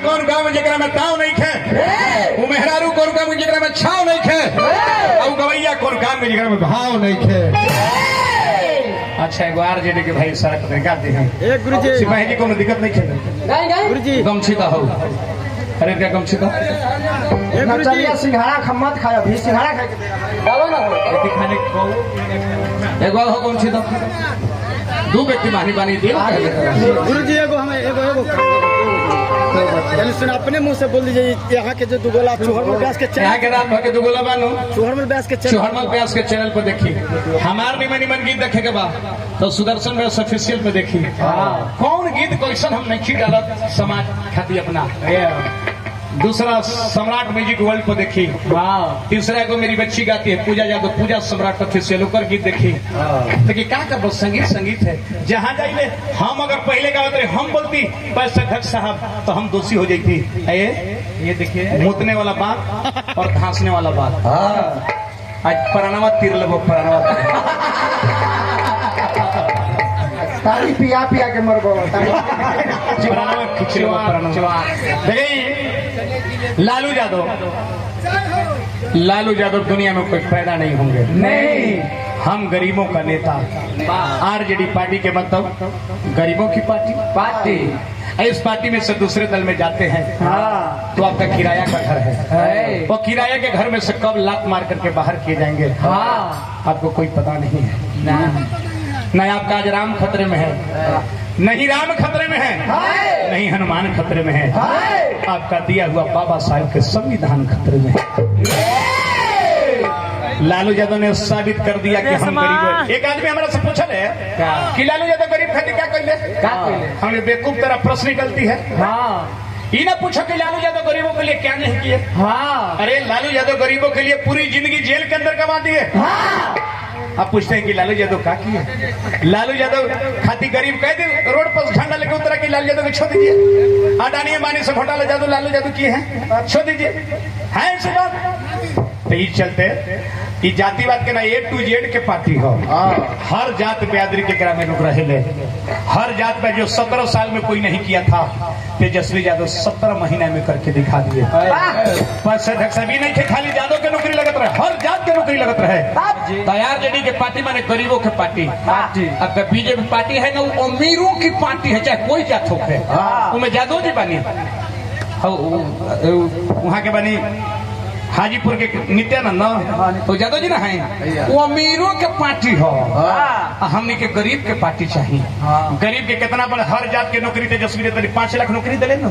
कौन गाँव में जरा में ताव नहीं खे, वो मेहरारू कौन गाँव में जरा में छाव नहीं खे, और गवैया कौन काम में जरा में भाव नहीं खे। अच्छा एक बार जेडी के भाई सड़क पे गा दे हैं गुरुजी सिपाही जी कोनो दिक्कत नहीं खे गुरुजी गमछी का हो। अरे क्या गमछी का गुरुजी सिंघाड़ा खम्मत खाया भी सिंघाड़ा खा के डालो ना खाने को एक बार हो गमछी तो दो व्यक्ति मानी बानी दे गुरुजी एगो हमें एगो चलिए सुन अपने मुंह से बोल दीजिए यहाँ के जो दुगोला चौहरमल व्यास के यहाँ के रात भर के दुगोला बानो चौहरमल व्यास के चैनल पर देखी हमार निमन गीत देखे के बाद तो सुदर्शन व्यास ऑफिशियल पे देखी कौन गीत क्वेश्चन हम नहीं डालत समाज खाती अपना। दूसरा सम्राट म्यूजिक वर्ल्ड को देखी, तीसरा को मेरी बच्ची गाती है पूजा जादव पूजा सम्राट ऑफिशियल ओकर गीत देखी। देखिए क्या कर संगीत है जहाँ जाइए हम अगर पहले गावत रहे हम बोलती बस अध्यक्ष साहब तो हम दोषी हो जाती। ये देखिए मुतने वाला बात और घासने वाला बात। आज परानावा तीर लगो परानावा ताली पिया के मरबो लालू यादव दुनिया में कोई पैदा नहीं होंगे। नहीं हम गरीबों का नेता आरजेडी पार्टी के मतलब गरीबों की पार्टी इस पार्टी में से दूसरे दल में जाते हैं तो आपका किराया का घर है और किराया के घर में से कब लात मार करके बाहर किए जाएंगे आपको कोई पता नहीं है। नहीं आपका आज राम खतरे में है, नहीं राम खतरे में है, नहीं हनुमान खतरे में है, आपका दिया हुआ बाबा साहब के संविधान खतरे में है। लालू यादव ने साबित कर दिया कि हम गरीब। एक आदमी हमारा से पूछल है कि लालू यादव गरीब खातिर क्या कहले, हमने बेवकूफ तरह प्रश्न निकलती है। ये ना पूछो कि लालू यादव गरीबों के लिए क्या नहीं किए। अरे लालू यादव गरीबों के लिए पूरी जिंदगी जेल के अंदर कमा दिए। आप पूछते हैं कि लालू यादव क्या किए। लालू यादव खाती गरीब कह दी रोड पर झंडा लेके उतरा कि लालू यादव को छोड़ दीजिए। अडानी अंबानी से घोटाला जादू लालू यादव किए हैं, छोड़ दीजिए है ऐसी बात। तो ये चलते कि जातिवाद के ना A to Z के पार्टी हो, हर जात बिरादरी के ग्राम में लोग रहे। हर जात में जो 17 साल में कोई नहीं किया था तेजस्वी यादव 17 महीने में करके दिखा दिए। बस अध्यक्ष अभी नहीं थे खाली यादव के नौकरी लगत रहे, हर जात के नौकरी लगत रहे। तैयार जेडी के पार्टी माने गरीबों के पार्टी। अब बीजेपी पार्टी है ना वो अमीरों की पार्टी है, चाहे कोई जात हो। उनमें यादव जी बनी वहाँ के बनी हाजीपुर के नित्यानंद तो यादव जी ना है वो अमीरों के पार्टी हो। हमने के गरीब के पार्टी चाहिए। गरीब के कितना बड़ा हर जात के नौकरी तेजस्वी ने 5 लाख नौकरी दिले ना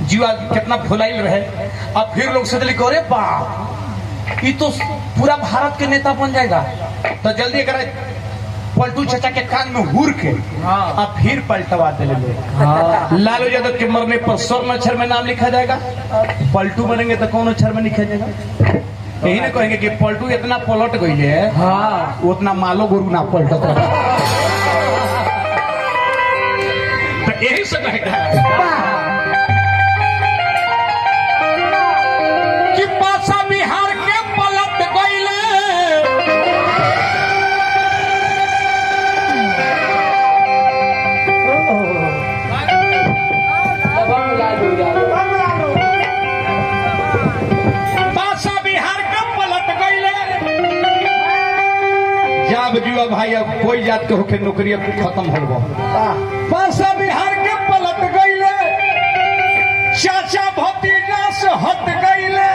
जीवा कितना भुलाइल रहे। अब फिर लोग सोचले अरे बाप ये तो पूरा भारत के नेता बन जाएगा तो जल्दी अगर पलटू चाचा के कान में हुर के अब फिर पलटवा दे। लालू यादव के मरने पर स्वर्ण अक्षर में नाम लिखा जाएगा, पलटू बनेंगे तो कौन अक्षर में लिखा जाएगा। यही ना कहेंगे कि पलटू इतना पलट गई है उतना मालो गुरु ना पलटत। तो यही से कहेगा कि पासा बिहार के पलट गईले जुआ भाई अब कोई जात के होके नौकरी अब खत्म हो पासा बिहार के पलट गईले चाचा भतीजा से हट गईले।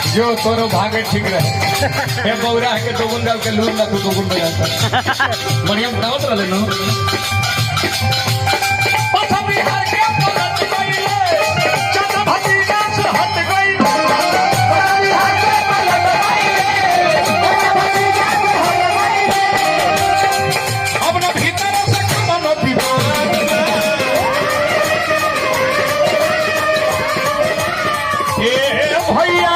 जो तोरो भागे ठीक रहे ये बौरा है के दो गुंडा के लूट ना तू दो गुंडा जाता बढ़िया बतावत रहले नो। पासा बिहार के पलट गईले चाचा भतीजा से हट गईले। पासा बिहार के पलट गईले चाचा भतीजा से हट गईले। अब ना भीतर से कमानो पीबो ए भैया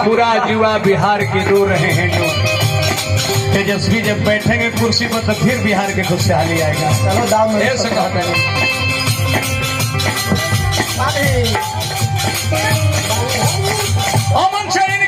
पूरा युवा बिहार के रो रहे हैं जो तेजस्वी जब बैठेंगे कुर्सी पर तो फिर बिहार के खुशहाली आएगा। चलो दाम में ऐसे कहते हैं। अमन शरीर